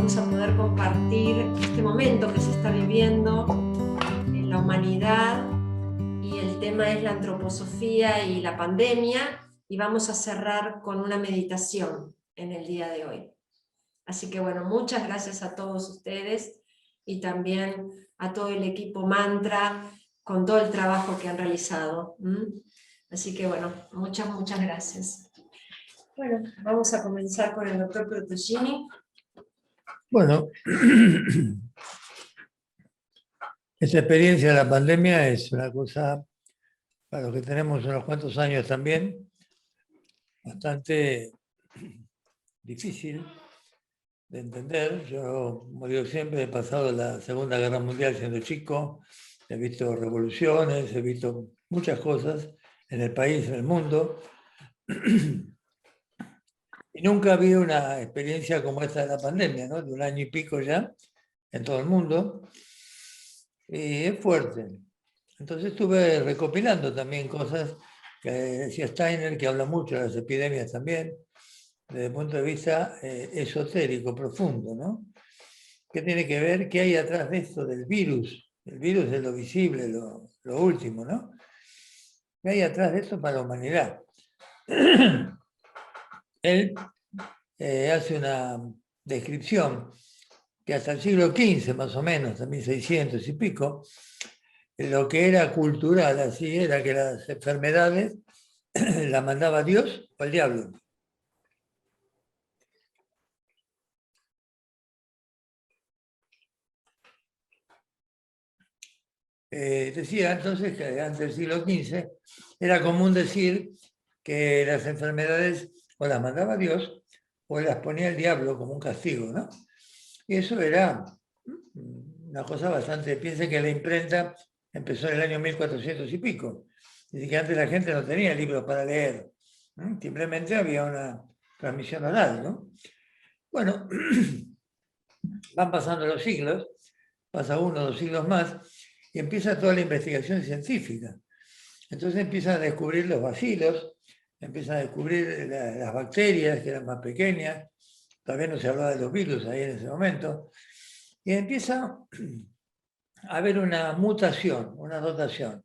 vamos a poder compartir este momento que se está viviendo en la humanidad, y el tema es la antroposofía y la pandemia, y vamos a cerrar con una meditación en el día de hoy. Así que bueno, muchas gracias a todos ustedes y también a todo el equipo Mantra con todo el trabajo que han realizado. Así que bueno, muchas gracias. Bueno, vamos a comenzar con el doctor Protoggini. Bueno, esta experiencia de la pandemia es una cosa, para los que tenemos unos cuantos años también, bastante difícil de entender. Yo, como digo siempre, he pasado la Segunda Guerra Mundial siendo chico, he visto revoluciones, he visto muchas cosas en el país, en el mundo, y nunca había una experiencia como esta de la pandemia, ¿no? De un año y pico ya en todo el mundo, y es fuerte. Entonces estuve recopilando también cosas que decía Steiner, que habla mucho de las epidemias también, desde el punto de vista esotérico, profundo, ¿no? ¿Qué tiene que ver? ¿Qué hay atrás de esto del virus? El virus es lo visible, lo último, ¿no? ¿Qué hay atrás de esto para la humanidad? Él hace una descripción que hasta el siglo XV, más o menos, a 1600 y pico, lo que era cultural así era que las enfermedades las mandaba Dios o el diablo. Decía entonces que antes del siglo XV era común decir que las enfermedades o las mandaba Dios o las ponía el diablo como un castigo, ¿no? Y eso era una cosa bastante... Piensen que la imprenta empezó en el año 1400 y pico. Dice que antes la gente no tenía libros para leer, ¿no? Simplemente había una transmisión oral, ¿no? Bueno, van pasando los siglos, pasa 1 o 2 siglos más, y empieza toda la investigación científica. Entonces empiezan a descubrir los bacilos, empiezan a descubrir las bacterias, que eran más pequeñas, todavía no se hablaba de los virus ahí en ese momento, y empieza a haber una mutación, una dotación.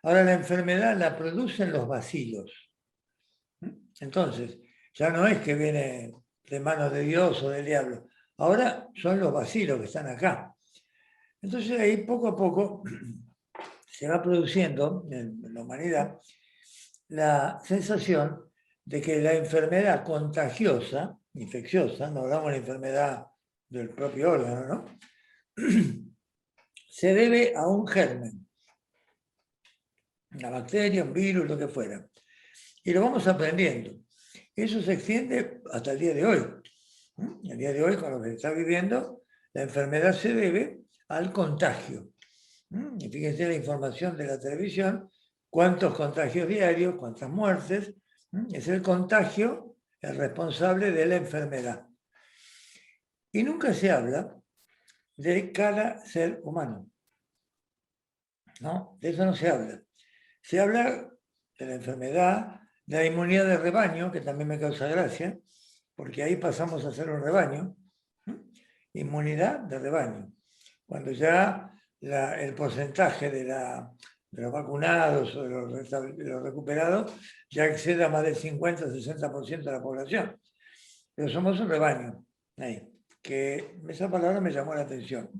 Ahora la enfermedad la producen los bacilos. Entonces, ya no es que viene de manos de Dios o del diablo, ahora son los bacilos que están acá. Entonces ahí poco a poco se va produciendo en la humanidad la sensación de que la enfermedad contagiosa, infecciosa, no hablamos de enfermedad del propio órgano, ¿no? Se debe a un germen, una bacteria, un virus, lo que fuera. Y lo vamos aprendiendo. Eso se extiende hasta el día de hoy. El día de hoy, con lo que se está viviendo, la enfermedad se debe al contagio. Y fíjense la información de la televisión, cuántos contagios diarios, cuántas muertes. Es el contagio el responsable de la enfermedad. Y nunca se habla de cada ser humano. ¿No? De eso no se habla. Se habla de la enfermedad, de la inmunidad de rebaño, que también me causa gracia, porque ahí pasamos a ser un rebaño. Inmunidad de rebaño. Cuando ya el porcentaje de los vacunados o de los recuperados ya excede a más del 50-60% de la población. Pero somos un rebaño, ahí, que esa palabra me llamó la atención.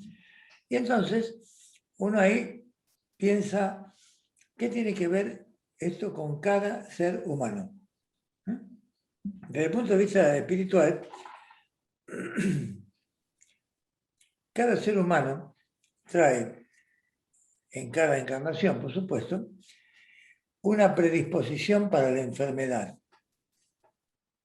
Y entonces uno ahí piensa, ¿qué tiene que ver esto con cada ser humano? Desde el punto de vista espiritual, cada ser humano trae, en cada encarnación, por supuesto, una predisposición para la enfermedad.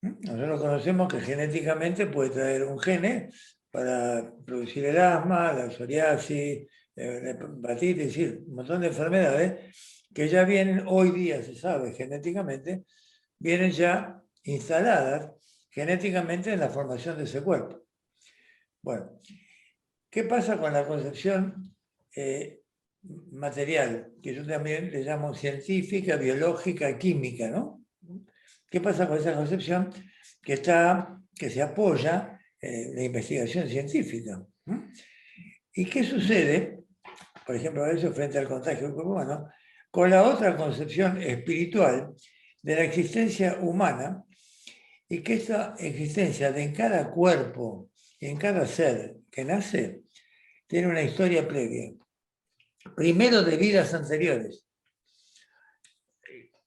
Nosotros conocemos que genéticamente puede traer un gene para producir el asma, la psoriasis, la hepatitis, es decir, un montón de enfermedades que ya vienen, hoy día se sabe genéticamente, vienen ya instaladas genéticamente en la formación de ese cuerpo. Bueno, ¿qué pasa con la concepción material, que yo también le llamo científica, biológica, química, ¿no? ¿Qué pasa con esa concepción que se apoya la investigación científica. ¿Y qué sucede, por ejemplo, a eso frente al contagio del cuerpo humano, con la otra concepción espiritual de la existencia humana, y que esta existencia de en cada cuerpo, en cada ser que nace, tiene una historia previa? Primero de vidas anteriores.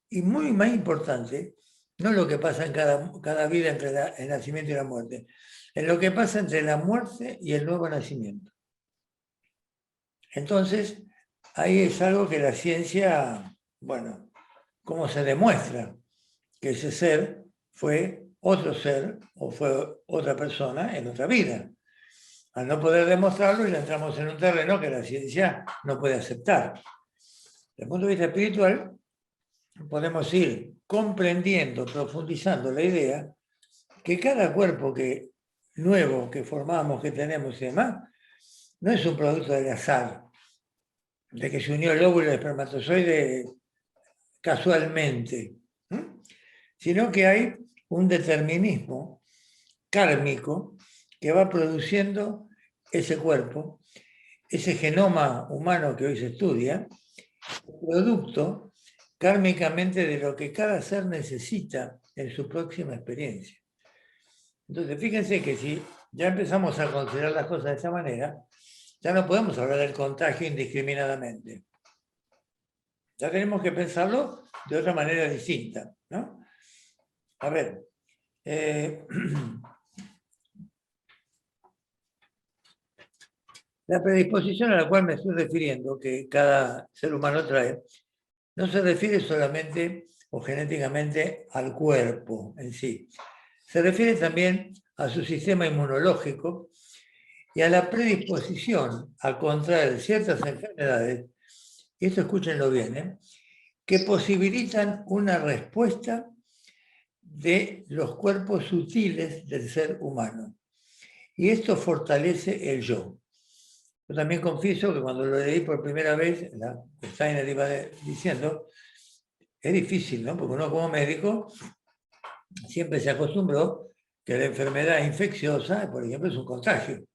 Y muy más importante, no lo que pasa en cada vida entre el nacimiento y la muerte, en lo que pasa entre la muerte y el nuevo nacimiento. Entonces, ahí es algo que la ciencia, bueno, ¿cómo se demuestra que ese ser fue otro ser o fue otra persona en otra vida? Al no poder demostrarlo, ya entramos en un terreno que la ciencia no puede aceptar. Desde el punto de vista espiritual, podemos ir comprendiendo, profundizando la idea que cada cuerpo nuevo que formamos, que tenemos y demás, no es un producto del azar, de que se unió el óvulo y el espermatozoide casualmente, sino que hay un determinismo kármico que va produciendo ese cuerpo, ese genoma humano que hoy se estudia, producto kármicamente de lo que cada ser necesita en su próxima experiencia. Entonces, fíjense que si ya empezamos a considerar las cosas de esa manera, ya no podemos hablar del contagio indiscriminadamente. Ya tenemos que pensarlo de otra manera distinta, ¿no? A ver, la predisposición a la cual me estoy refiriendo, que cada ser humano trae, no se refiere solamente o genéticamente al cuerpo en sí. Se refiere también a su sistema inmunológico y a la predisposición a contraer ciertas enfermedades, y esto escúchenlo bien, que posibilitan una respuesta de los cuerpos sutiles del ser humano. Y esto fortalece el yo. Yo también confieso que cuando lo leí por primera vez, Steiner iba diciendo, es difícil, ¿no? Porque uno como médico siempre se acostumbró que la enfermedad infecciosa, por ejemplo, es un contagio.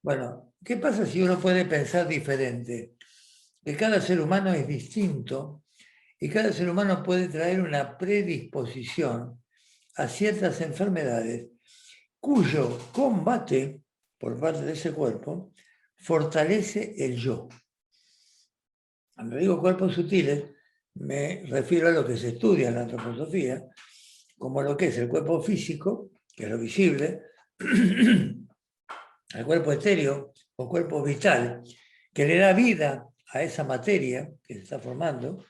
Bueno, ¿qué pasa si uno puede pensar diferente? Que cada ser humano es distinto y cada ser humano puede traer una predisposición a ciertas enfermedades cuyo combate por parte de ese cuerpo fortalece el yo. Cuando digo cuerpos sutiles, me refiero a lo que se estudia en la antroposofía, como lo que es el cuerpo físico, que es lo visible, el cuerpo etéreo o cuerpo vital, que le da vida a esa materia que se está formando,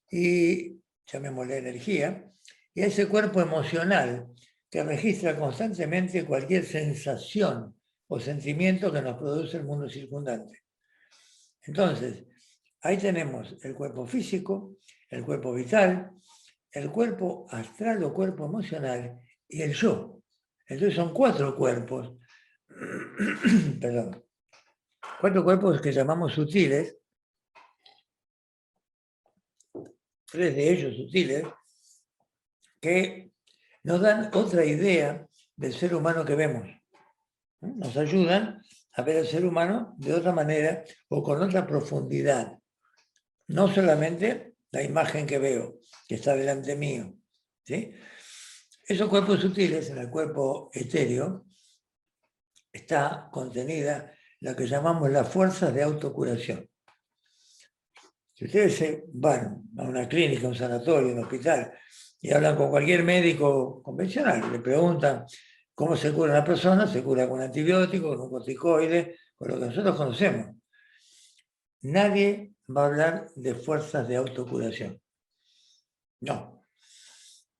y llamémosle energía, y a ese cuerpo emocional que registra constantemente cualquier sensación o sentimiento que nos produce el mundo circundante. Entonces, ahí tenemos el cuerpo físico, el cuerpo vital, el cuerpo astral o cuerpo emocional y el yo. Entonces son 4 cuerpos, perdón, 4 cuerpos que llamamos sutiles, 3 de ellos sutiles, que nos dan otra idea del ser humano que vemos. Nos ayudan a ver al ser humano de otra manera o con otra profundidad. No solamente la imagen que veo, que está delante mío. ¿Sí? Esos cuerpos sutiles, en el cuerpo etéreo, está contenida lo que llamamos las fuerzas de autocuración. Si ustedes se van a una clínica, un sanatorio, un hospital, y hablan con cualquier médico convencional, le preguntan cómo se cura una persona, se cura con antibióticos, con un corticoide, con lo que nosotros conocemos. Nadie va a hablar de fuerzas de autocuración. No.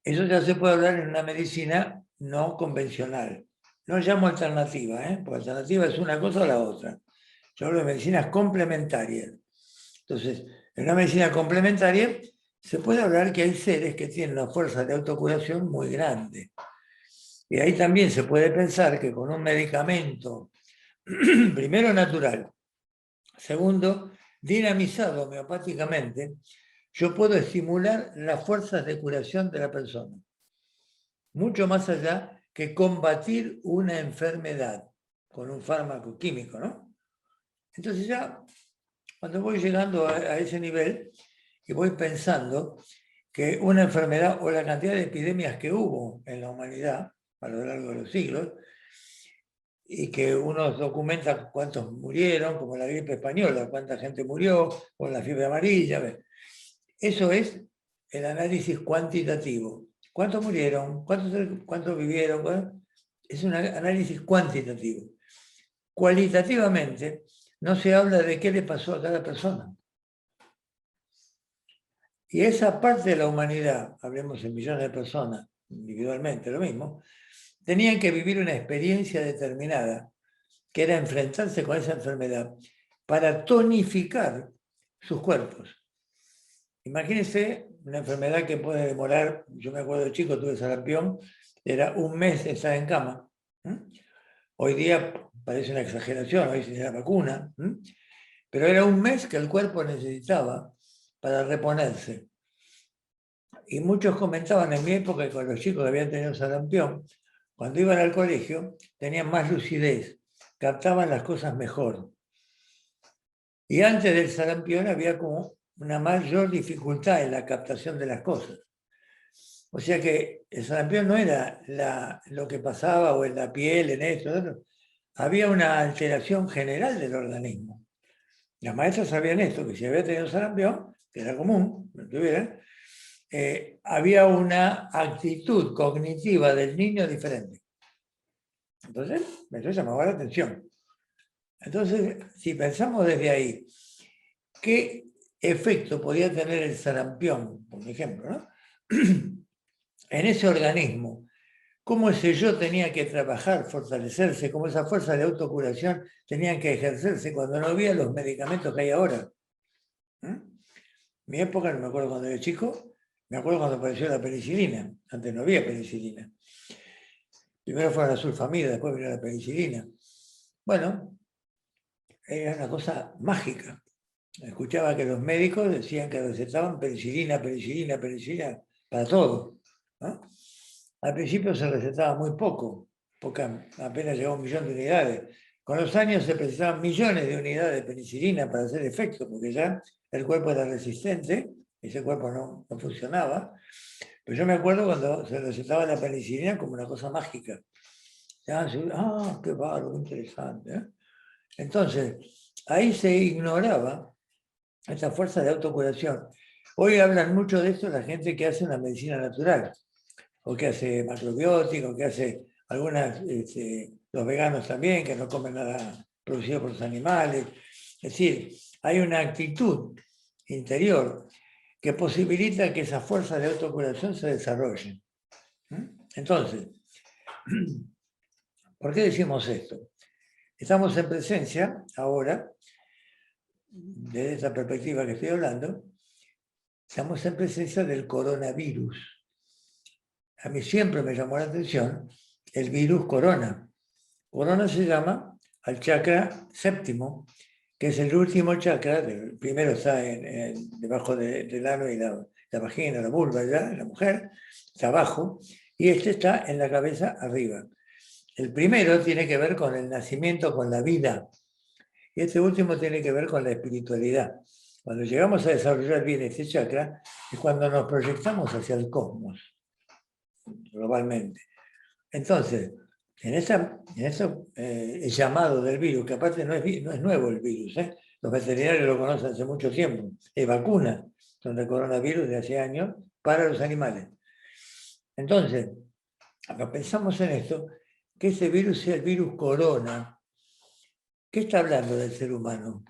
Eso ya se puede hablar en una medicina no convencional. No llamo alternativa, porque alternativa es una cosa o la otra. Yo hablo de medicinas complementarias. Entonces, en una medicina complementaria se puede hablar que hay seres que tienen una fuerza de autocuración muy grande. Y ahí también se puede pensar que con un medicamento, primero natural, segundo, dinamizado homeopáticamente, yo puedo estimular las fuerzas de curación de la persona. Mucho más allá que combatir una enfermedad con un fármaco químico, ¿no? Entonces ya, cuando voy llegando a ese nivel y voy pensando que una enfermedad o la cantidad de epidemias que hubo en la humanidad a lo largo de los siglos, y que uno documenta cuántos murieron, como la gripe española, cuánta gente murió, o la fiebre amarilla. Eso es el análisis cuantitativo. ¿Cuántos murieron? ¿Cuántos vivieron? Bueno, es un análisis cuantitativo. Cualitativamente, no se habla de qué le pasó a cada persona. Y esa parte de la humanidad, hablemos en millones de personas, individualmente lo mismo, tenían que vivir una experiencia determinada, que era enfrentarse con esa enfermedad para tonificar sus cuerpos. Imagínense una enfermedad que puede demorar, yo me acuerdo de chico, tuve sarampión, era un mes de estar en cama. Hoy día parece una exageración, hoy se la vacuna, pero era un mes que el cuerpo necesitaba para reponerse. Y muchos comentaban en mi época que con los chicos que habían tenido sarampión, cuando iban al colegio, tenían más lucidez, captaban las cosas mejor. Y antes del sarampión había como una mayor dificultad en la captación de las cosas. O sea que el sarampión no era lo que pasaba o en la piel, en esto. Había una alteración general del organismo. Las maestras sabían esto, que si había tenido sarampión, que era común, no tuvieran, había una actitud cognitiva del niño diferente. Entonces, eso llamaba la atención. Entonces, si pensamos desde ahí, ¿qué efecto podía tener el sarampión, por ejemplo, ¿no? en ese organismo? ¿Cómo ese yo tenía que trabajar, fortalecerse? ¿Cómo esa fuerza de autocuración tenían que ejercerse cuando no había los medicamentos que hay ahora? Mi época, no me acuerdo cuando era chico, me acuerdo cuando apareció la penicilina. Antes no había penicilina. Primero fue la sulfamida, después vino la penicilina. Bueno, era una cosa mágica. Escuchaba que los médicos decían que recetaban penicilina, penicilina, penicilina para todo, ¿no? Al principio se recetaba muy poco, apenas llegó 1 millón de unidades. Con los años se precisaban millones de unidades de penicilina para hacer efecto, porque ya el cuerpo era resistente, ese cuerpo no funcionaba. Pero yo me acuerdo cuando se recetaba la penicilina como una cosa mágica. Qué bárbaro, interesante. Entonces, ahí se ignoraba esta fuerza de autocuración. Hoy hablan mucho de esto la gente que hace una medicina natural, o que hace macrobióticos, que hace algunas, los veganos también, que no comen nada producido por los animales. Es decir, hay una actitud interior que posibilita que esa fuerza de autocuración se desarrolle. Entonces, ¿por qué decimos esto? Estamos en presencia ahora, desde esta perspectiva que estoy hablando, estamos en presencia del coronavirus. A mí siempre me llamó la atención el virus corona. Corona se llama al chakra séptimo, que es el último chakra, el primero está debajo del ano y la vagina, la vulva ya, la mujer, está abajo, y este está en la cabeza arriba. El primero tiene que ver con el nacimiento, con la vida, y este último tiene que ver con la espiritualidad. Cuando llegamos a desarrollar bien este chakra, es cuando nos proyectamos hacia el cosmos, globalmente. Entonces, en ese llamado del virus, que aparte no es nuevo el virus, los veterinarios lo conocen hace mucho tiempo, es vacuna contra el coronavirus de hace años para los animales. Entonces, acá pensamos en esto, que ese virus sea el virus corona. ¿Qué está hablando del ser humano?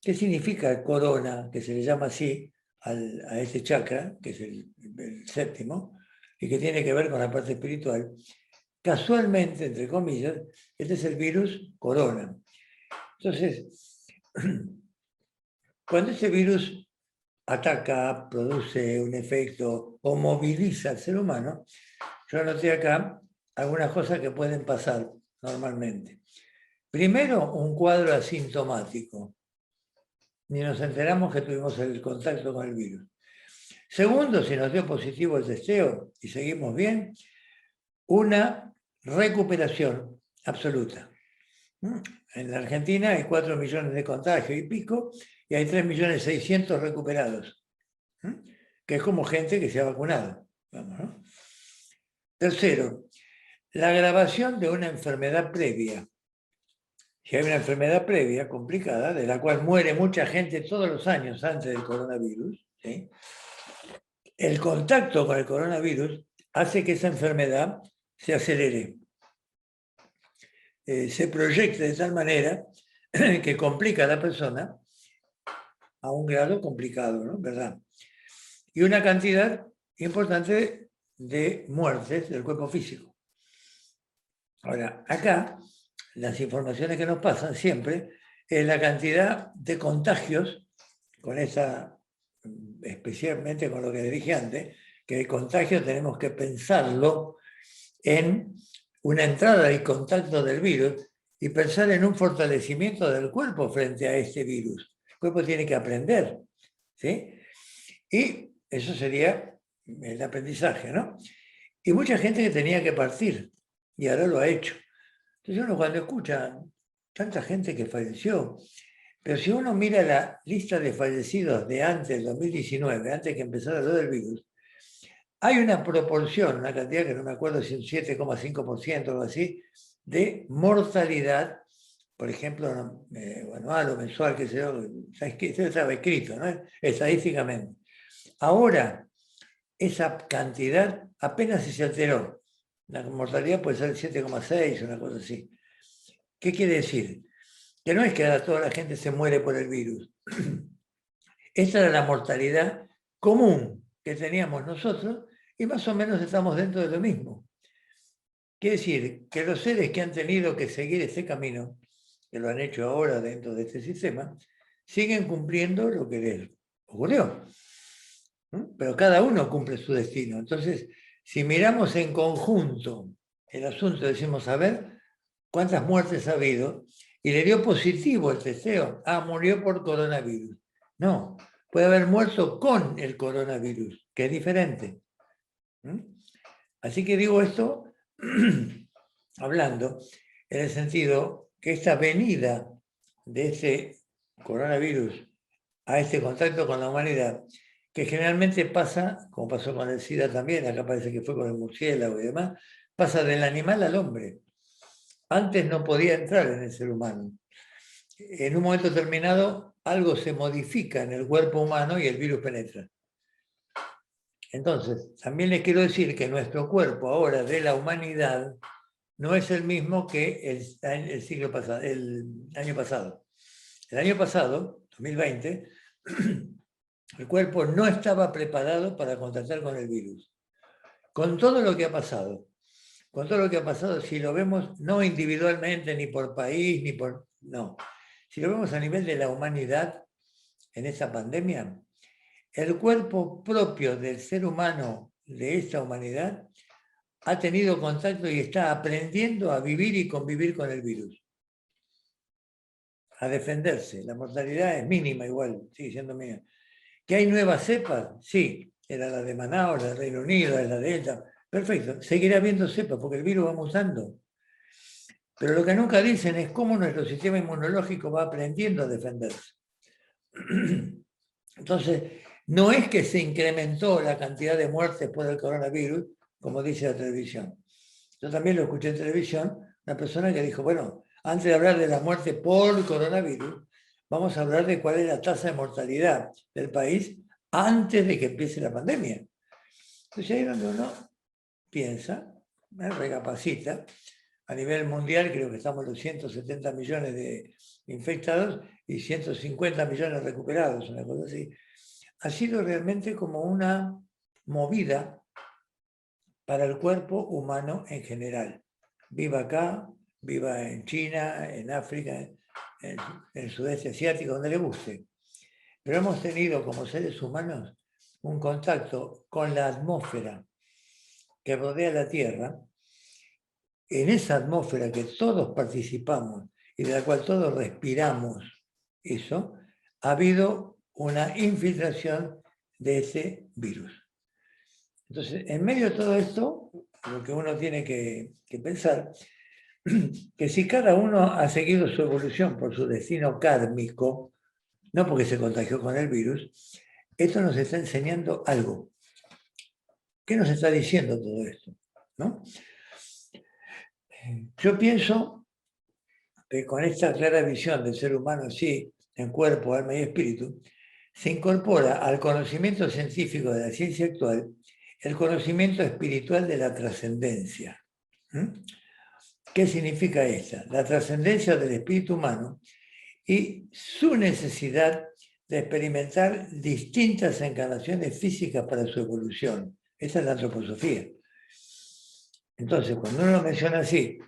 ¿Qué significa corona, que se le llama así a este chakra, que es el séptimo, y que tiene que ver con la parte espiritual? Casualmente, entre comillas, este es el virus corona. Entonces, cuando ese virus ataca, produce un efecto o moviliza al ser humano, yo anoté acá algunas cosas que pueden pasar normalmente. Primero, un cuadro asintomático. Ni nos enteramos que tuvimos el contacto con el virus. Segundo, si nos dio positivo el testeo y seguimos bien, una recuperación absoluta. En la Argentina hay 4 millones de contagios y pico, y hay 3.600.000 recuperados, que es como gente que se ha vacunado. Vamos, ¿no? Tercero, la agravación de una enfermedad previa. Si hay una enfermedad previa complicada, de la cual muere mucha gente todos los años antes del coronavirus, ¿sí? El contacto con el coronavirus hace que esa enfermedad se acelere, se proyecte de tal manera que complica a la persona a un grado complicado, ¿no? ¿Verdad? Y una cantidad importante de muertes del cuerpo físico. Ahora, acá, las informaciones que nos pasan siempre es la cantidad de contagios con esa, especialmente con lo que dije antes, que el contagio tenemos que pensarlo en una entrada y contacto del virus y pensar en un fortalecimiento del cuerpo frente a este virus. El cuerpo tiene que aprender, ¿sí? Y eso sería el aprendizaje, ¿no? Y mucha gente que tenía que partir y ahora lo ha hecho. Entonces uno cuando escucha tanta gente que falleció, pero si uno mira la lista de fallecidos de antes del 2019, antes que empezara lo del virus, hay una proporción, una cantidad que no me acuerdo si un 7,5% o algo así, de mortalidad, por ejemplo, anual o mensual, que se estaba escrito, ¿no? Estadísticamente. Ahora, esa cantidad apenas se alteró. La mortalidad puede ser 7,6, una cosa así. ¿Qué quiere decir? Que no es que ahora toda la gente se muere por el virus. Esta era la mortalidad común que teníamos nosotros y más o menos estamos dentro de lo mismo. Quiere decir que los seres que han tenido que seguir este camino, que lo han hecho ahora dentro de este sistema, siguen cumpliendo lo que les ocurrió. Pero cada uno cumple su destino. Entonces, si miramos en conjunto el asunto, decimos, a ver, ¿cuántas muertes ha habido? Y le dio positivo el testeo. Ah, murió por coronavirus. No, puede haber muerto con el coronavirus, que es diferente. Así que digo esto hablando en el sentido que esta venida de este coronavirus a este contacto con la humanidad, que generalmente pasa, como pasó con el SIDA también, acá parece que fue con el murciélago y demás, pasa del animal al hombre. Antes no podía entrar en el ser humano. En un momento determinado, algo se modifica en el cuerpo humano y el virus penetra. Entonces, también les quiero decir que nuestro cuerpo ahora de la humanidad no es el mismo que el siglo pasado, el año pasado. El año pasado, 2020, el cuerpo no estaba preparado para contactar con el virus. Con todo lo que ha pasado, si lo vemos no individualmente, ni por país, ni por... No. Si lo vemos a nivel de la humanidad en esta pandemia, el cuerpo propio del ser humano de esta humanidad ha tenido contacto y está aprendiendo a vivir y convivir con el virus. A defenderse. La mortalidad es mínima igual, sigue siendo mínima. ¿Que hay nuevas cepas? Sí. Era la de Manaus, la del Reino Unido, la de Delta. Perfecto. Seguirá habiendo cepas porque el virus va mutando. Pero lo que nunca dicen es cómo nuestro sistema inmunológico va aprendiendo a defenderse. Entonces, no es que se incrementó la cantidad de muertes por el coronavirus, como dice la televisión. Yo también lo escuché en televisión, una persona que dijo, bueno, antes de hablar de la muerte por coronavirus, vamos a hablar de cuál es la tasa de mortalidad del país antes de que empiece la pandemia. Entonces ahí es donde uno piensa, recapacita. A nivel mundial creo que estamos en los 170 millones de infectados y 150 millones recuperados, una cosa así. Ha sido realmente como una movida para el cuerpo humano en general. Viva acá, viva en China, en África, en el sudeste asiático, donde le guste. Pero hemos tenido como seres humanos un contacto con la atmósfera que rodea la Tierra. En esa atmósfera que todos participamos y de la cual todos respiramos eso, ha habido una infiltración de ese virus. Entonces, en medio de todo esto, lo que uno tiene que pensar, que si cada uno ha seguido su evolución por su destino kármico, no porque se contagió con el virus, esto nos está enseñando algo. ¿Qué nos está diciendo todo esto? ¿No? Yo pienso que con esta clara visión del ser humano así, en cuerpo, alma y espíritu, se incorpora al conocimiento científico de la ciencia actual el conocimiento espiritual de la trascendencia. ¿Qué significa esta? La trascendencia del espíritu humano y su necesidad de experimentar distintas encarnaciones físicas para su evolución. Esa es la antroposofía. Entonces, cuando uno lo menciona así,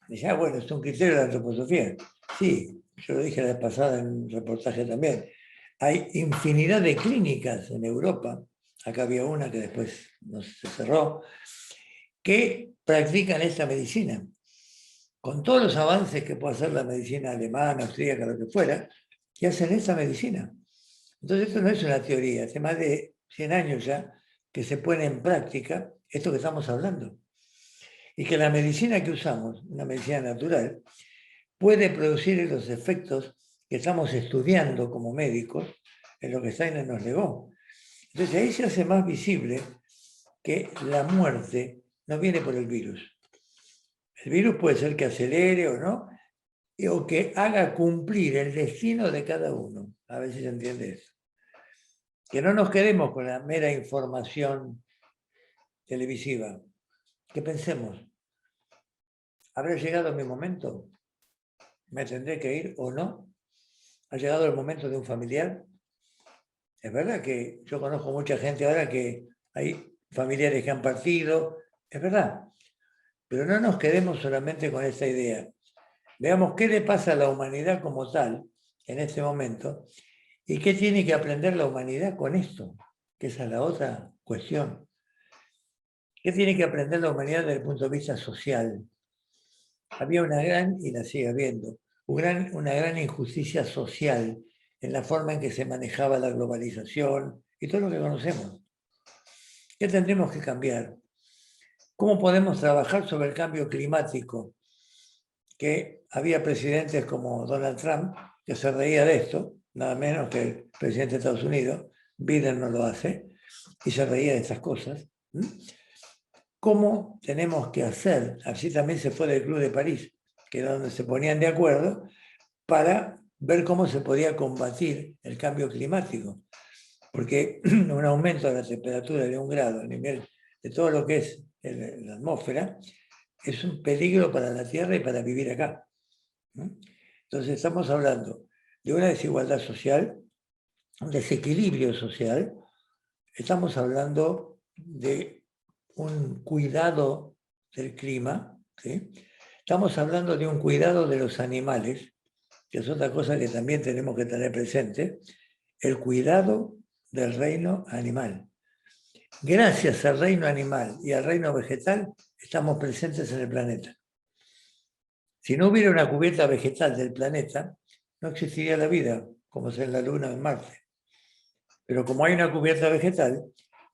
dice, bueno, es un criterio de la antroposofía. Sí, yo lo dije la vez pasada en un reportaje también. Hay infinidad de clínicas en Europa, acá había una que después no se cerró, que practican esta medicina. Con todos los avances que puede hacer la medicina alemana, austríaca, lo que fuera, que hacen esta medicina. Entonces esto no es una teoría, hace más de 100 años ya que se pone en práctica esto que estamos hablando. Y que la medicina que usamos, una medicina natural, puede producir los efectos que estamos estudiando como médicos en lo que Steiner nos legó. Entonces ahí se hace más visible que la muerte no viene por el virus. El virus puede ser que acelere o no, o que haga cumplir el destino de cada uno. A ver si se entiende eso. Que no nos quedemos con la mera información televisiva. Que pensemos, ¿habrá llegado mi momento? ¿Me tendré que ir o no? ¿Ha llegado el momento de un familiar? Es verdad que yo conozco mucha gente ahora que hay familiares que han partido, es verdad, pero no nos quedemos solamente con esa idea. Veamos qué le pasa a la humanidad como tal en este momento y qué tiene que aprender la humanidad con esto, que esa es la otra cuestión. ¿Qué tiene que aprender la humanidad desde el punto de vista social? Había una gran, y la sigue habiendo, una gran injusticia social en la forma en que se manejaba la globalización y todo lo que conocemos. ¿Qué tendremos que cambiar? ¿Cómo podemos trabajar sobre el cambio climático? Que había presidentes como Donald Trump que se reía de esto, nada menos que el presidente de Estados Unidos, Biden no lo hace, y se reía de estas cosas. ¿Cómo tenemos que hacer? Así también se fue del Club de París, que era donde se ponían de acuerdo para ver cómo se podía combatir el cambio climático. Porque un aumento de la temperatura de 1 grado a nivel de todo lo que es la atmósfera es un peligro para la Tierra y para vivir acá. Entonces estamos hablando de una desigualdad social, un desequilibrio social, estamos hablando de un cuidado del clima, ¿sí? Estamos hablando de un cuidado de los animales, que es otra cosa que también tenemos que tener presente, el cuidado del reino animal. Gracias al reino animal y al reino vegetal, estamos presentes en el planeta. Si no hubiera una cubierta vegetal del planeta, no existiría la vida, como es en la Luna o en Marte. Pero como hay una cubierta vegetal,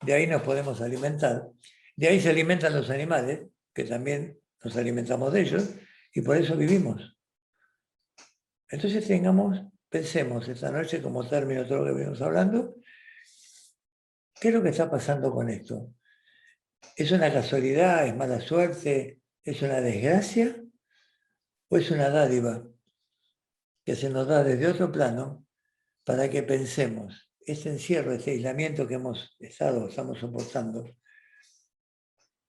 de ahí nos podemos alimentar. De ahí se alimentan los animales, que también nos alimentamos de ellos, y por eso vivimos. Entonces pensemos esta noche como término todo lo que venimos hablando, ¿qué es lo que está pasando con esto? ¿Es una casualidad? ¿Es mala suerte? ¿Es una desgracia? ¿O es una dádiva que se nos da desde otro plano para que pensemos este encierro, este aislamiento que estamos soportando?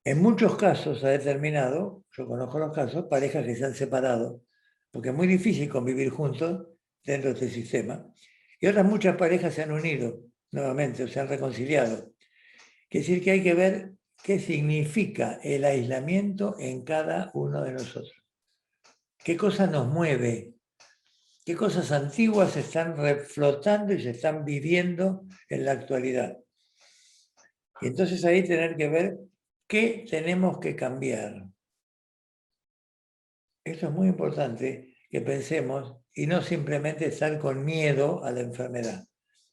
En muchos casos ha determinado, yo conozco los casos, parejas que se han separado, porque es muy difícil convivir juntos dentro de este sistema, y otras muchas parejas se han unido nuevamente, o se han reconciliado. Quiere decir que hay que ver qué significa el aislamiento en cada uno de nosotros. ¿Qué cosa nos mueve? ¿Qué cosas antiguas se están reflotando y se están viviendo en la actualidad? Y entonces ahí tener que ver qué tenemos que cambiar. Esto es muy importante que pensemos y no simplemente estar con miedo a la enfermedad.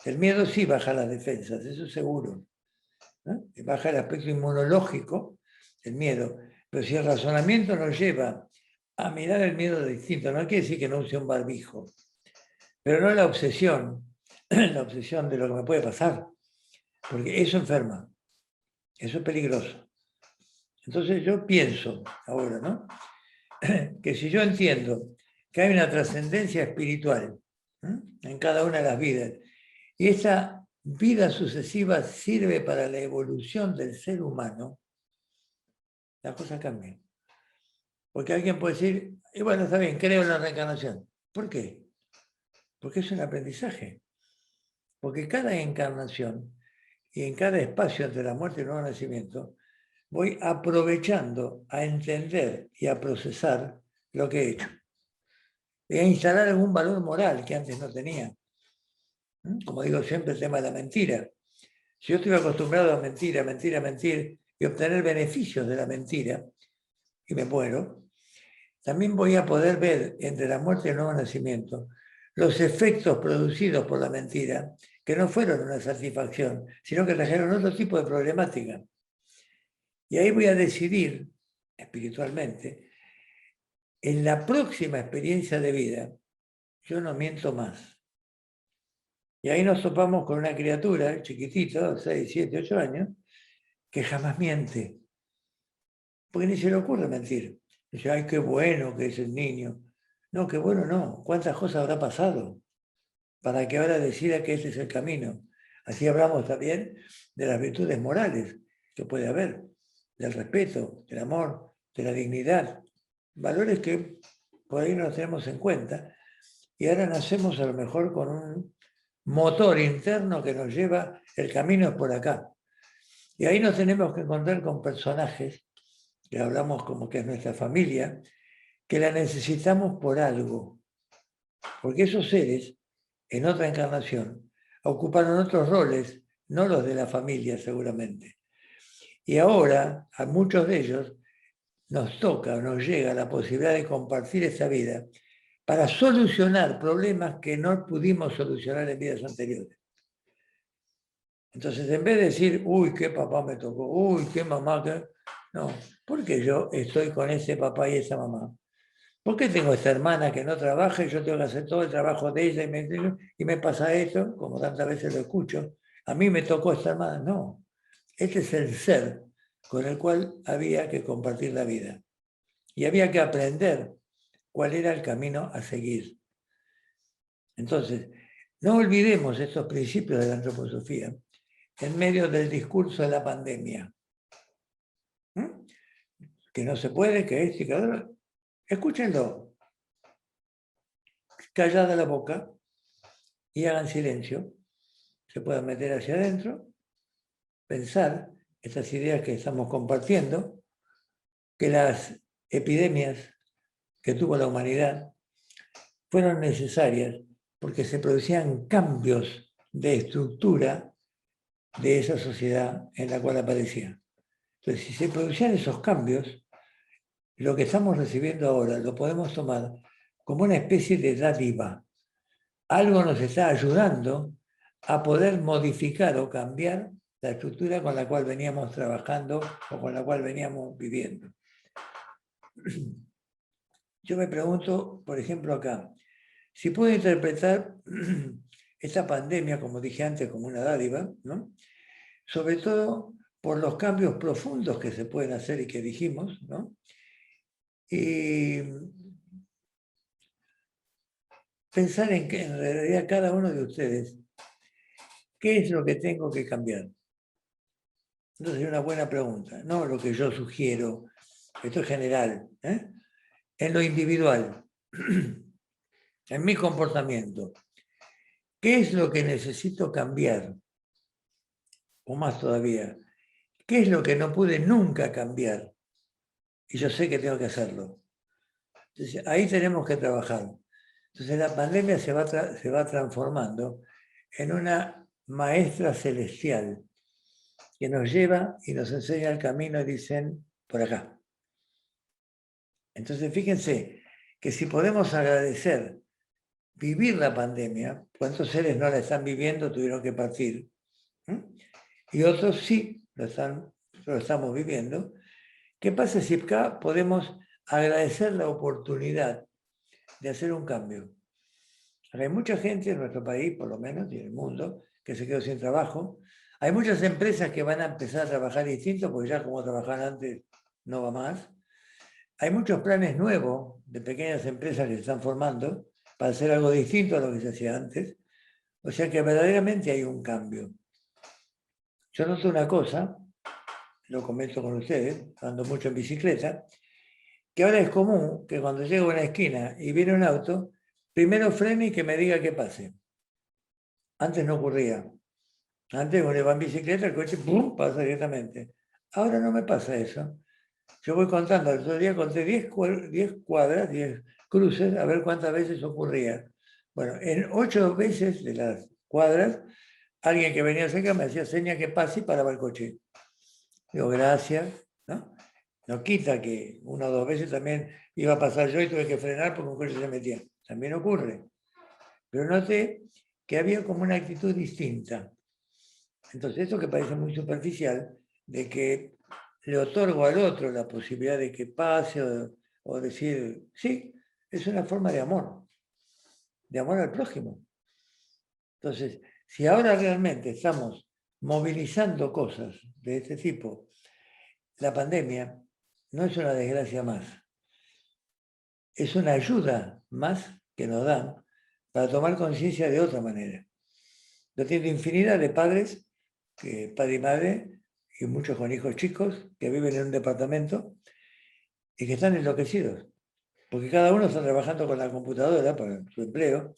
El miedo sí baja las defensas, eso seguro, ¿no? Baja el aspecto inmunológico el miedo. Pero si el razonamiento nos lleva a mirar el miedo distinto, no quiere decir que no use un barbijo, pero no la obsesión de lo que me puede pasar, porque eso enferma, eso es peligroso. Entonces yo pienso ahora, ¿no? Que si yo entiendo que hay una trascendencia espiritual en cada una de las vidas, y esa vida sucesiva sirve para la evolución del ser humano, la cosa cambia. Porque alguien puede decir, y bueno, está bien, creo en la reencarnación. ¿Por qué? Porque es un aprendizaje. Porque cada encarnación y en cada espacio entre la muerte y el nuevo nacimiento, voy aprovechando a entender y a procesar lo que he hecho. Y a instalar algún valor moral que antes no tenía. Como digo siempre, el tema de la mentira. Si yo estoy acostumbrado a mentir, a mentir, a mentir y obtener beneficios de la mentira, y me muero, también voy a poder ver entre la muerte y el nuevo nacimiento los efectos producidos por la mentira, que no fueron una satisfacción, sino que trajeron otro tipo de problemática. Y ahí voy a decidir, espiritualmente, en la próxima experiencia de vida, yo no miento más. Y ahí nos topamos con una criatura chiquitita, 6, 7, 8 años, que jamás miente. Porque ni se le ocurre mentir. Dice, ay, qué bueno que es el niño. No, qué bueno no. ¿Cuántas cosas habrá pasado para que ahora decida que ese es el camino? Así hablamos también de las virtudes morales que puede haber, del respeto, del amor, de la dignidad. Valores que por ahí no los tenemos en cuenta. Y ahora nacemos a lo mejor con un motor interno que nos lleva, el camino es por acá. Y ahí nos tenemos que encontrar con personajes, que hablamos como que es nuestra familia, que la necesitamos por algo. Porque esos seres, en otra encarnación, ocuparon otros roles, no los de la familia seguramente. Y ahora, a muchos de ellos, nos toca, nos llega la posibilidad de compartir esa vida para solucionar problemas que no pudimos solucionar en vidas anteriores. Entonces, en vez de decir, uy, qué papá me tocó, uy, qué mamá, qué... No, ¿por qué yo estoy con ese papá y esa mamá? ¿Por qué tengo esta hermana que no trabaja y yo tengo que hacer todo el trabajo de ella y me pasa esto, como tantas veces lo escucho? A mí me tocó esta hermana. No, este es el ser con el cual había que compartir la vida. Y había que aprender cuál era el camino a seguir. Entonces, no olvidemos estos principios de la antroposofía en medio del discurso de la pandemia. Que no se puede, que es, que... Escúchenlo. Callada la boca y hagan silencio. Se puedan meter hacia adentro, pensar estas ideas que estamos compartiendo, que las epidemias que tuvo la humanidad fueron necesarias porque se producían cambios de estructura de esa sociedad en la cual aparecía. Entonces, si se producían esos cambios, lo que estamos recibiendo ahora lo podemos tomar como una especie de dádiva. Algo nos está ayudando a poder modificar o cambiar la estructura con la cual veníamos trabajando o con la cual veníamos viviendo. Yo me pregunto, por ejemplo, acá, si puedo interpretar esta pandemia, como dije antes, como una dádiva, ¿no? Sobre todo por los cambios profundos que se pueden hacer y que dijimos, ¿no? Y pensar en que en realidad cada uno de ustedes, ¿qué es lo que tengo que cambiar? Entonces es una buena pregunta, no lo que yo sugiero, esto es general, en lo individual, en mi comportamiento. ¿Qué es lo que necesito cambiar? O más todavía, ¿qué es lo que no pude nunca cambiar? Y yo sé que tengo que hacerlo. Entonces, ahí tenemos que trabajar. Entonces la pandemia se va transformando en una maestra celestial que nos lleva y nos enseña el camino y dicen, por acá. Entonces fíjense que si podemos agradecer vivir la pandemia, ¿cuántos seres no la están viviendo, tuvieron que partir? Y otros sí lo estamos viviendo. ¿Qué pasa si acá podemos agradecer la oportunidad de hacer un cambio? Hay mucha gente en nuestro país, por lo menos, y en el mundo, que se quedó sin trabajo. Hay muchas empresas que van a empezar a trabajar distinto, porque ya como trabajaban antes no va más. Hay muchos planes nuevos de pequeñas empresas que se están formando para hacer algo distinto a lo que se hacía antes. O sea que verdaderamente hay un cambio. Yo noto una cosa, lo comento con ustedes, ando mucho en bicicleta, que ahora es común que cuando llego a una esquina y viene un auto, primero frene y que me diga que pase. Antes no ocurría. Antes cuando iba en bicicleta el coche ¡pum! Pasa directamente. Ahora no me pasa eso. Yo voy contando, el otro día conté 10 cuadras, 10 cruces, a ver cuántas veces ocurría. Bueno, en 8 veces de las cuadras, alguien que venía cerca me hacía seña que pase y paraba el coche. Digo, gracias, ¿no? No quita que una o dos veces también iba a pasar yo y tuve que frenar porque un coche se metía. También ocurre. Pero noté que había como una actitud distinta. Entonces, esto que parece muy superficial, de que le otorgo al otro la posibilidad de que pase o decir, sí, es una forma de amor al prójimo. Entonces, si ahora realmente estamos movilizando cosas de este tipo, la pandemia no es una desgracia más, es una ayuda más que nos dan para tomar conciencia de otra manera. Yo tengo infinidad de padres, padre y madre, y muchos con hijos chicos que viven en un departamento y que están enloquecidos, porque cada uno está trabajando con la computadora para su empleo,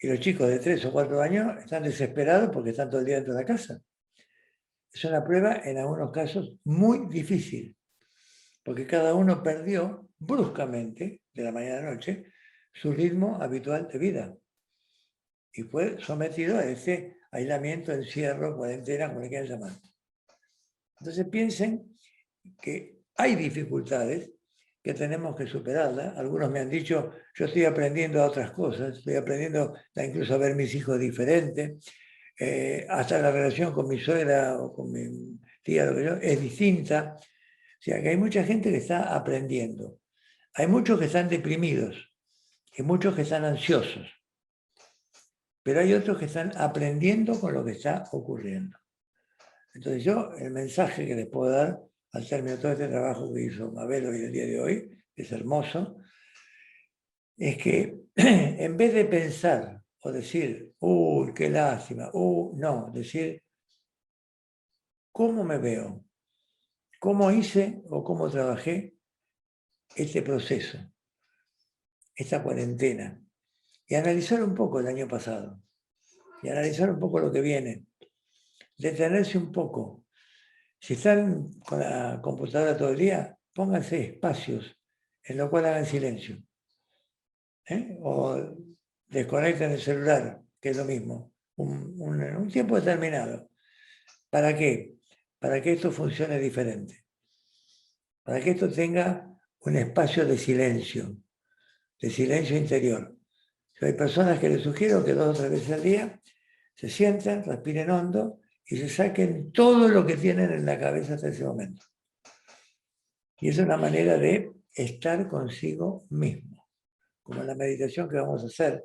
y los chicos de 3 o 4 años están desesperados porque están todo el día dentro de la casa. Es una prueba, en algunos casos, muy difícil, porque cada uno perdió bruscamente, de la mañana a la noche, su ritmo habitual de vida. Y fue sometido a ese aislamiento, encierro, cuarentena, como le quieran llamar. Entonces piensen que hay dificultades que tenemos que superarlas. Algunos me han dicho, yo estoy aprendiendo otras cosas, estoy aprendiendo incluso a ver mis hijos diferentes, hasta la relación con mi suegra o con mi tía, lo que yo, es distinta. O sea, que hay mucha gente que está aprendiendo. Hay muchos que están deprimidos y muchos que están ansiosos. Pero hay otros que están aprendiendo con lo que está ocurriendo. Entonces yo, el mensaje que les puedo dar al término de todo este trabajo que hizo Mabel hoy el día de hoy, que es hermoso, es que en vez de pensar o decir, uy, qué lástima, no, decir, ¿cómo me veo? ¿Cómo hice o cómo trabajé este proceso, esta cuarentena? Y analizar un poco el año pasado, y analizar un poco lo que viene, detenerse un poco. Si están con la computadora todo el día, pónganse espacios en los cuales hagan silencio. O desconecten el celular, que es lo mismo, un tiempo determinado. ¿Para qué? Para que esto funcione diferente. Para que esto tenga un espacio de silencio interior. Hay personas que les sugiero que 2 o 3 veces al día se sienten, respiren hondo y se saquen todo lo que tienen en la cabeza hasta ese momento. Y es una manera de estar consigo mismo. Como la meditación que vamos a hacer,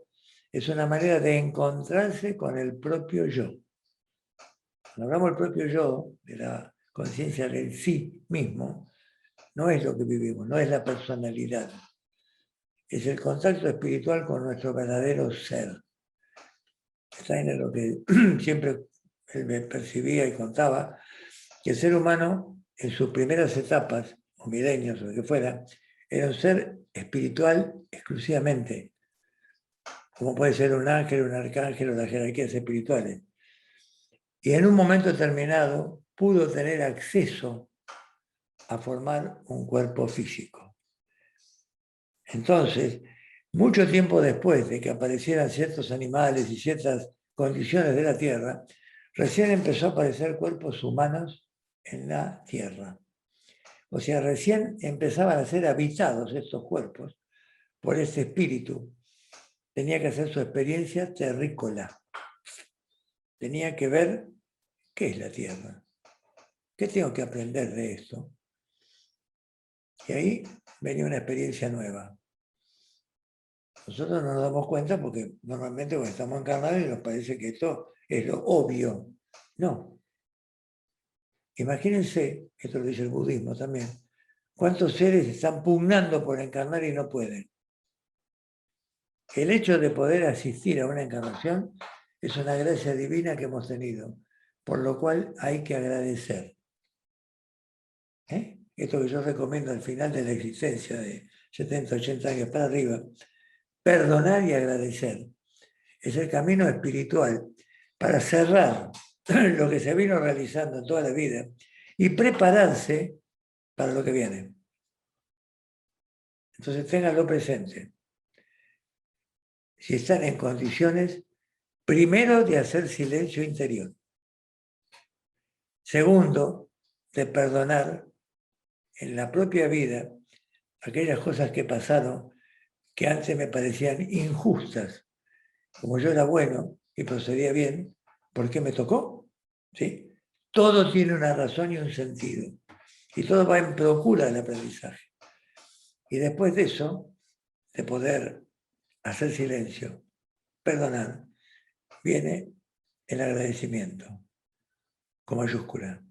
es una manera de encontrarse con el propio yo. Cuando hablamos del propio yo, de la conciencia del sí mismo, no es lo que vivimos, no es la personalidad. Es el contacto espiritual con nuestro verdadero ser. Está en lo que siempre él me percibía y contaba, que el ser humano en sus primeras etapas, o milenios o lo que fuera, era un ser espiritual exclusivamente, como puede ser un ángel, un arcángel o las jerarquías espirituales. Y en un momento determinado pudo tener acceso a formar un cuerpo físico. Entonces, mucho tiempo después de que aparecieran ciertos animales y ciertas condiciones de la Tierra, recién empezó a aparecer cuerpos humanos en la Tierra. O sea, recién empezaban a ser habitados estos cuerpos por este espíritu. Tenía que hacer su experiencia terrícola. Tenía que ver qué es la Tierra. ¿Qué tengo que aprender de esto? Y ahí venía una experiencia nueva. Nosotros no nos damos cuenta porque normalmente cuando estamos encarnados y nos parece que esto es lo obvio. No. Imagínense, esto lo dice el budismo también, cuántos seres están pugnando por encarnar y no pueden. El hecho de poder asistir a una encarnación es una gracia divina que hemos tenido, por lo cual hay que agradecer. Esto que yo recomiendo al final de la existencia de 70, 80 años para arriba, perdonar y agradecer. Es el camino espiritual para cerrar lo que se vino realizando en toda la vida y prepararse para lo que viene. Entonces ténganlo presente. Si están en condiciones, primero, de hacer silencio interior. Segundo, de perdonar en la propia vida aquellas cosas que pasaron que antes me parecían injustas. Como yo era bueno y procedía bien, ¿por qué me tocó? ¿Sí? Todo tiene una razón y un sentido. Y todo va en procura del aprendizaje. Y después de eso, de poder hacer silencio, perdonar, viene el agradecimiento, con mayúscula.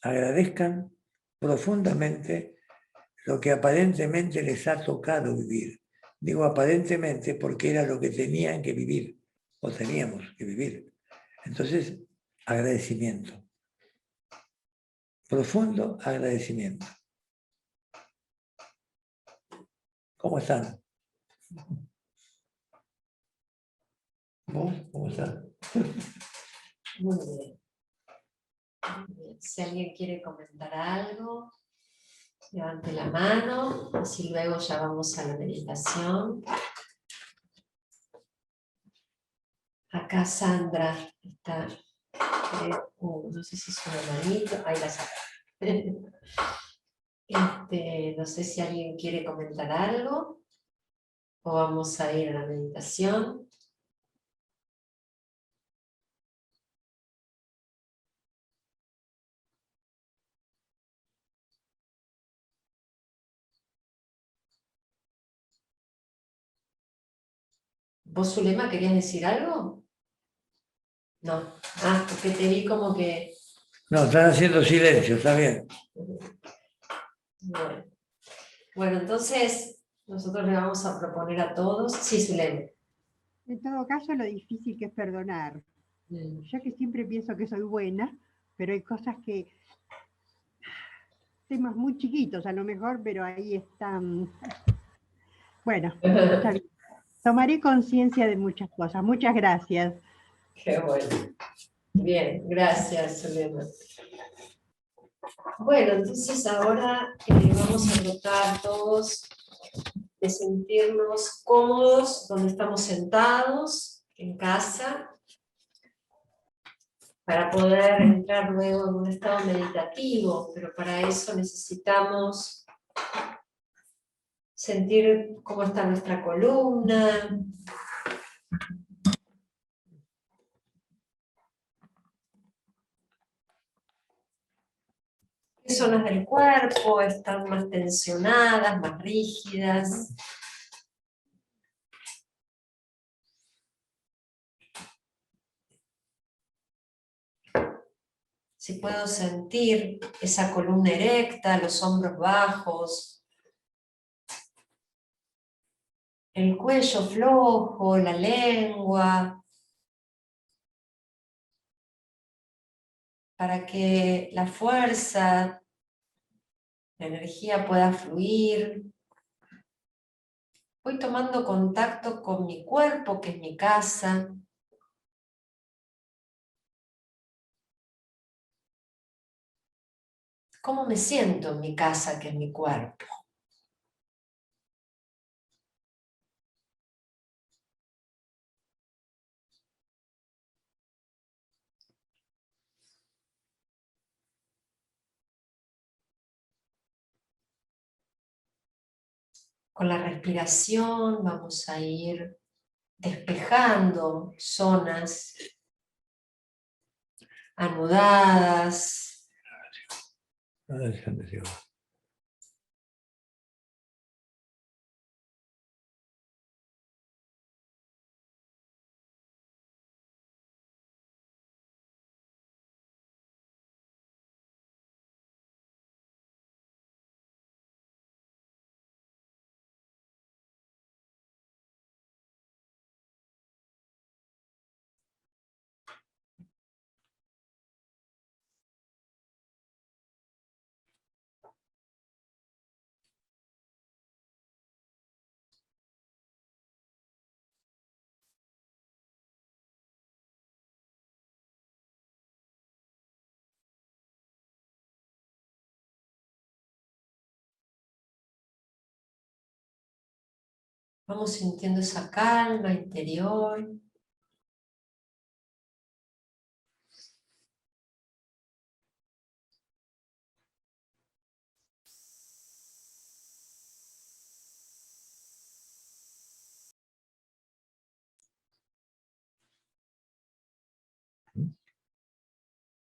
Agradezcan profundamente lo que aparentemente les ha tocado vivir. Digo aparentemente porque era lo que tenían que vivir, o teníamos que vivir. Entonces, agradecimiento. Profundo agradecimiento. ¿Cómo están? ¿Vos? ¿Cómo están? Muy bien. Muy bien. Si alguien quiere comentar algo, levante la mano, así luego ya vamos a la meditación. Acá Sandra está, no sé si es una manito, ahí la saca. No sé si alguien quiere comentar algo o vamos a ir a la meditación. ¿Vos, Zulema, querías decir algo? No. Ah, porque te vi como que... No, están haciendo silencio, está bien. Bueno, entonces nosotros le vamos a proponer a todos... Sí, Zulema. En todo caso, lo difícil que es perdonar. Yo que siempre pienso que soy buena, pero hay cosas que... temas muy chiquitos a lo mejor, pero ahí están... Bueno, está bien. Tomaré conciencia de muchas cosas. Muchas gracias. Qué bueno. Bien, gracias, Zulema. Bueno, entonces ahora vamos a tratar todos de sentirnos cómodos donde estamos sentados, en casa, para poder entrar luego en un estado meditativo, pero para eso necesitamos sentir cómo está nuestra columna, qué zonas del cuerpo están más tensionadas, más rígidas. Si puedo sentir esa columna erecta, los hombros bajos, el cuello flojo, la lengua, para que la fuerza, la energía pueda fluir. Voy tomando contacto con mi cuerpo, que es mi casa. ¿Cómo me siento en mi casa, que es mi cuerpo? Con la respiración vamos a ir despejando zonas anudadas. Vamos sintiendo esa calma interior.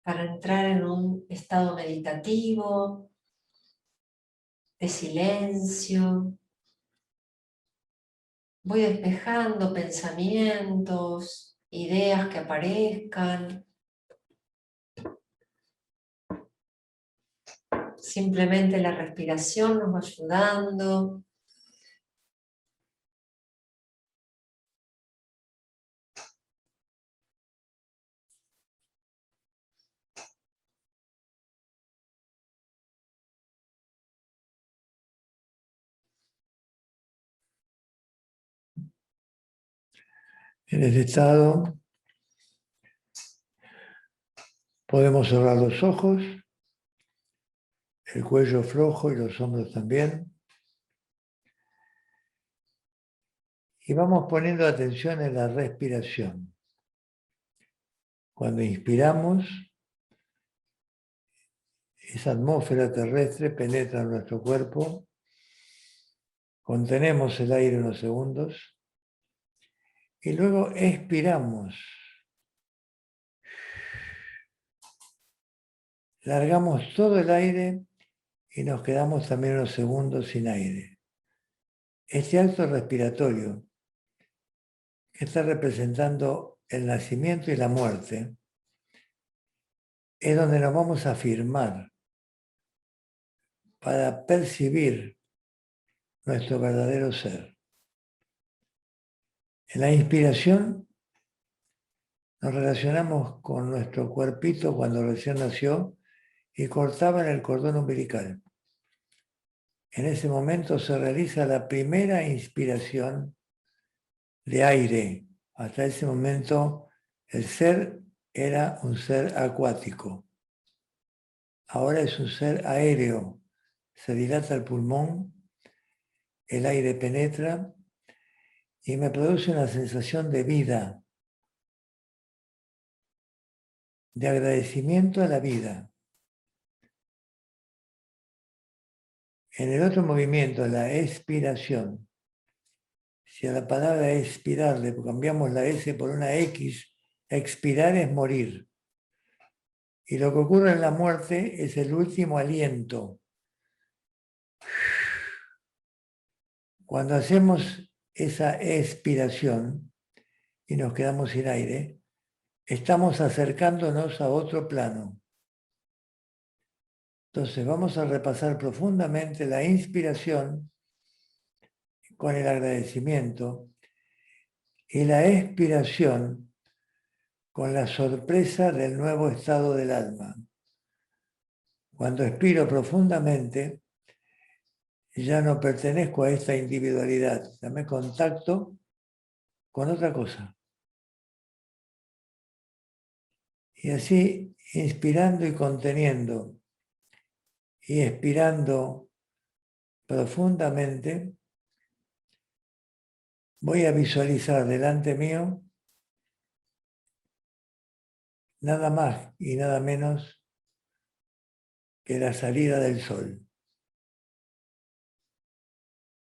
Para entrar en un estado meditativo, de silencio. Voy despejando pensamientos, ideas que aparezcan. Simplemente la respiración nos va ayudando. En este estado podemos cerrar los ojos, el cuello flojo y los hombros también. Y vamos poniendo atención en la respiración. Cuando inspiramos, esa atmósfera terrestre penetra en nuestro cuerpo, contenemos el aire unos segundos y luego expiramos. Largamos todo el aire y nos quedamos también unos segundos sin aire. Este acto respiratorio, que está representando el nacimiento y la muerte, es donde nos vamos a afirmar para percibir nuestro verdadero ser. En la inspiración nos relacionamos con nuestro cuerpito cuando recién nació y cortaban el cordón umbilical. En ese momento se realiza la primera inspiración de aire. Hasta ese momento el ser era un ser acuático. Ahora es un ser aéreo. Se dilata el pulmón, el aire penetra y me produce una sensación de vida, de agradecimiento a la vida. En el otro movimiento, la expiración, si a la palabra expirar le cambiamos la S por una X, expirar es morir. Y lo que ocurre en la muerte es el último aliento. Cuando hacemos esa expiración y nos quedamos sin aire, estamos acercándonos a otro plano. Entonces vamos a repasar profundamente la inspiración con el agradecimiento y la expiración con la sorpresa del nuevo estado del alma. Cuando expiro profundamente, ya no pertenezco a esta individualidad, ya me contacto con otra cosa. Y así, inspirando y conteniendo, y expirando profundamente, voy a visualizar delante mío nada más y nada menos que la salida del sol.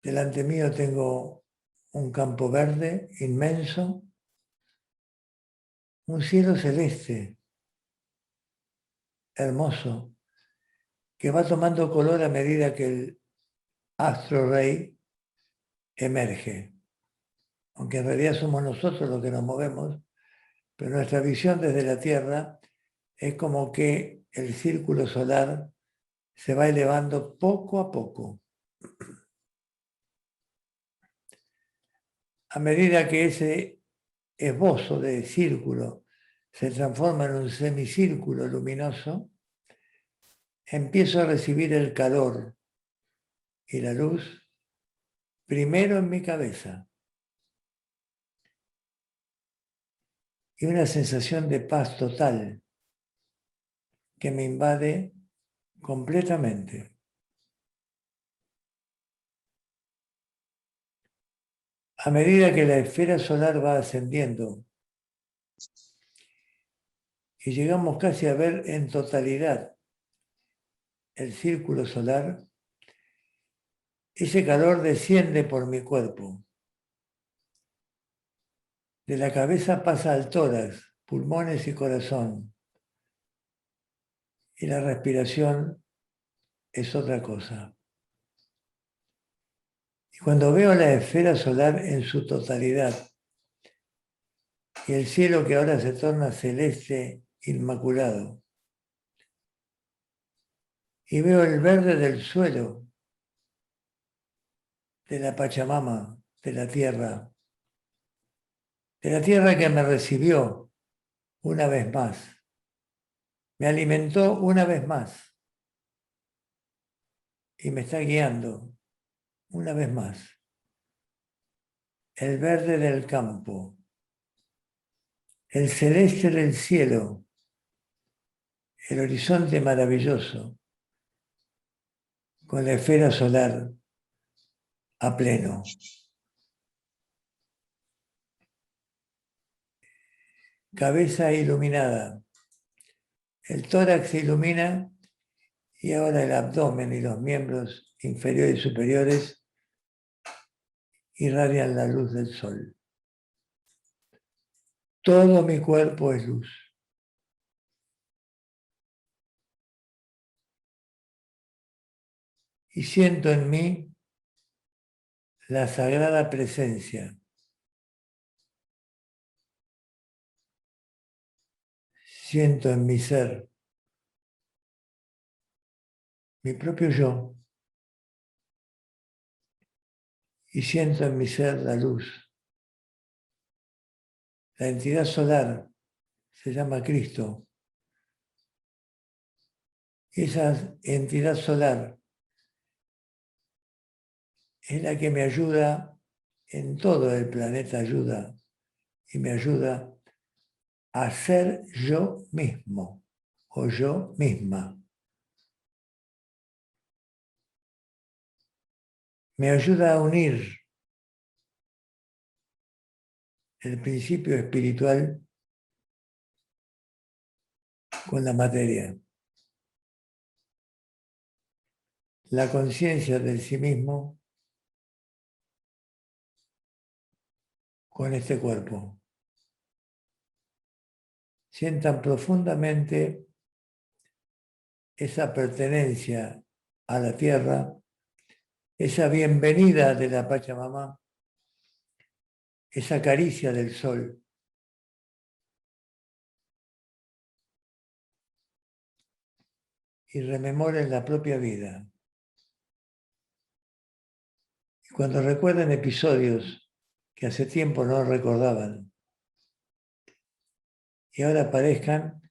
Delante mío tengo un campo verde inmenso, un cielo celeste, hermoso, que va tomando color a medida que el astro rey emerge. Aunque en realidad somos nosotros los que nos movemos, pero nuestra visión desde la Tierra es como que el círculo solar se va elevando poco a poco. A medida que ese esbozo de círculo se transforma en un semicírculo luminoso, empiezo a recibir el calor y la luz primero en mi cabeza y una sensación de paz total que me invade completamente. a medida que la esfera solar va ascendiendo y llegamos casi a ver en totalidad el círculo solar, ese calor desciende por mi cuerpo. De la cabeza pasa al tórax, pulmones y corazón. Y la respiración es otra cosa. Y cuando veo la esfera solar en su totalidad y el cielo que ahora se torna celeste inmaculado, y veo el verde del suelo, de la Pachamama, de la tierra que me recibió una vez más, me alimentó una vez más y me está guiando una vez más. El verde del campo, el celeste del cielo, el horizonte maravilloso, con la esfera solar a pleno. Cabeza iluminada, el tórax se ilumina y ahora el abdomen y los miembros inferiores y superiores irradian la luz del sol. Todo mi cuerpo es luz. Y siento en mí la sagrada presencia. Siento en mi ser, mi propio yo. Y siento en mi ser la luz. La entidad solar se llama Cristo. Esa entidad solar es la que me ayuda en todo el planeta, ayuda y me ayuda a ser yo mismo o yo misma. Me ayuda a unir el principio espiritual con la materia. La conciencia del sí mismo con este cuerpo. Sientan profundamente esa pertenencia a la tierra, esa bienvenida de la Pachamama, esa caricia del sol. Y rememoren la propia vida. Y cuando recuerden episodios que hace tiempo no recordaban y ahora parezcan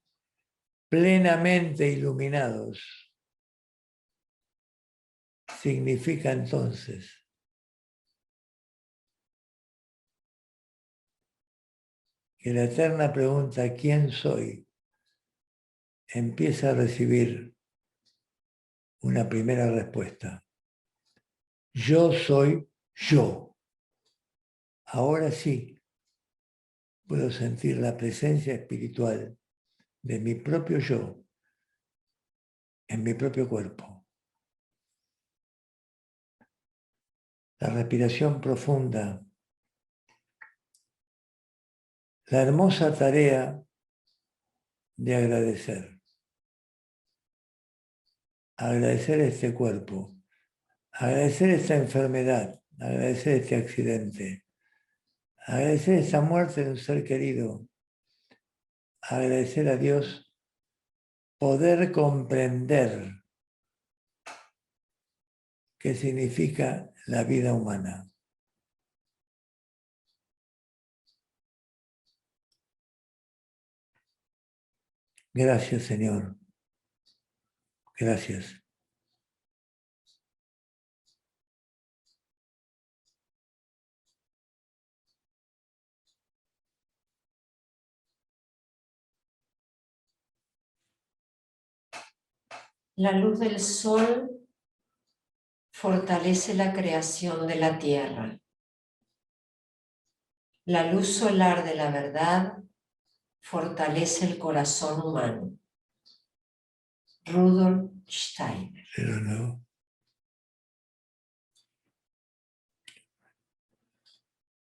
plenamente iluminados, significa entonces que la eterna pregunta ¿quién soy? Empieza a recibir una primera respuesta. Yo soy yo. Ahora sí puedo sentir la presencia espiritual de mi propio yo en mi propio cuerpo. La respiración profunda, la hermosa tarea de agradecer. Agradecer este cuerpo, agradecer esta enfermedad, agradecer este accidente, agradecer esta muerte de un ser querido, agradecer a Dios, poder comprender qué significa la vida humana. Gracias, Señor. Gracias. La luz del sol fortalece la creación de la tierra. La luz solar de la verdad fortalece el corazón humano. Rudolf Steiner. Pero no.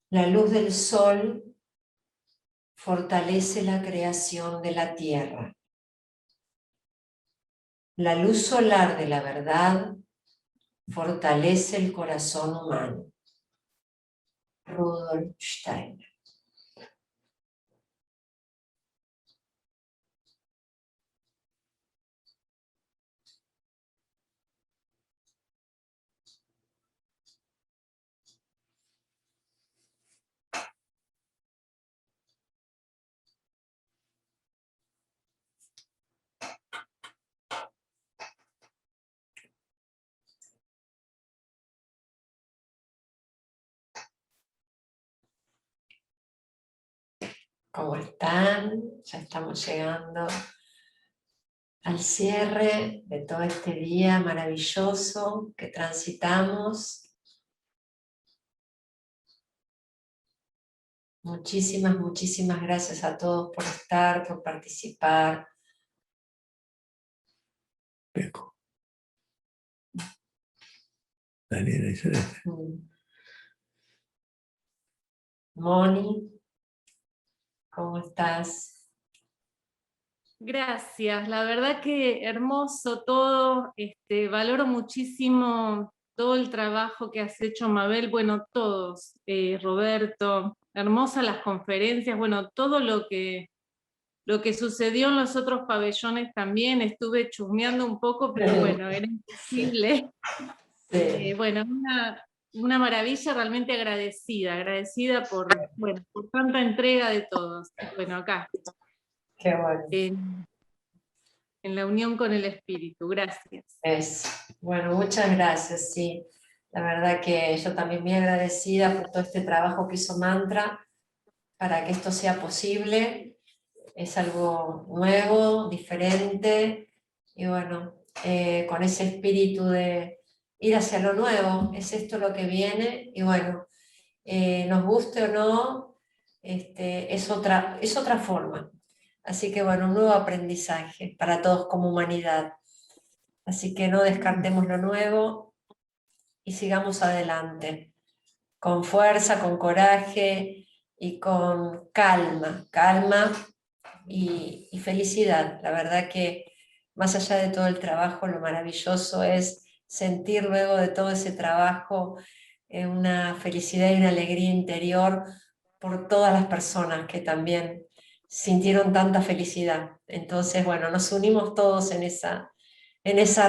La luz del sol fortalece la creación de la tierra. La luz solar de la verdad fortalece el corazón humano. Rudolf Steiner. ¿Cómo están? Ya estamos llegando al cierre de todo este día maravilloso que transitamos. Muchísimas, muchísimas gracias a todos por estar, por participar. Peco. Daniela y Celeste. Moni, ¿cómo estás? Gracias, la verdad que hermoso todo, valoro muchísimo todo el trabajo que has hecho, Mabel, bueno, todos, Roberto, hermosas las conferencias, bueno, todo lo que sucedió en los otros pabellones también, estuve chusmeando un poco, pero bueno, era imposible. Sí. Bueno, una maravilla, realmente agradecida por tanta entrega de todos. Bueno, acá. Qué bueno. En la unión con el espíritu. Gracias. Bueno, muchas gracias, sí. La verdad que yo también muy agradecida por todo este trabajo que hizo Mantra para que esto sea posible. Es algo nuevo, diferente, y bueno, con ese espíritu de ir hacia lo nuevo, es esto lo que viene, y bueno, nos guste o no, es otra forma. Así que bueno, un nuevo aprendizaje para todos como humanidad. Así que no descartemos lo nuevo y sigamos adelante, con fuerza, con coraje y con calma y felicidad. La verdad que más allá de todo el trabajo, lo maravilloso es sentir luego de todo ese trabajo una felicidad y una alegría interior por todas las personas que también sintieron tanta felicidad. Entonces, bueno, nos unimos todos en esa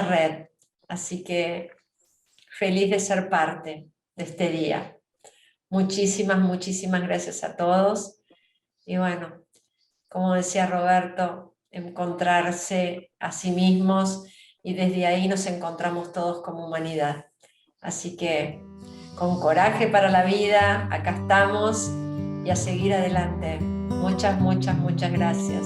red. Así que feliz de ser parte de este día. Muchísimas, muchísimas gracias a todos. Y bueno, como decía Roberto, encontrarse a sí mismos y desde ahí nos encontramos todos como humanidad. Así que con coraje para la vida, acá estamos y a seguir adelante. Muchas, muchas, muchas gracias.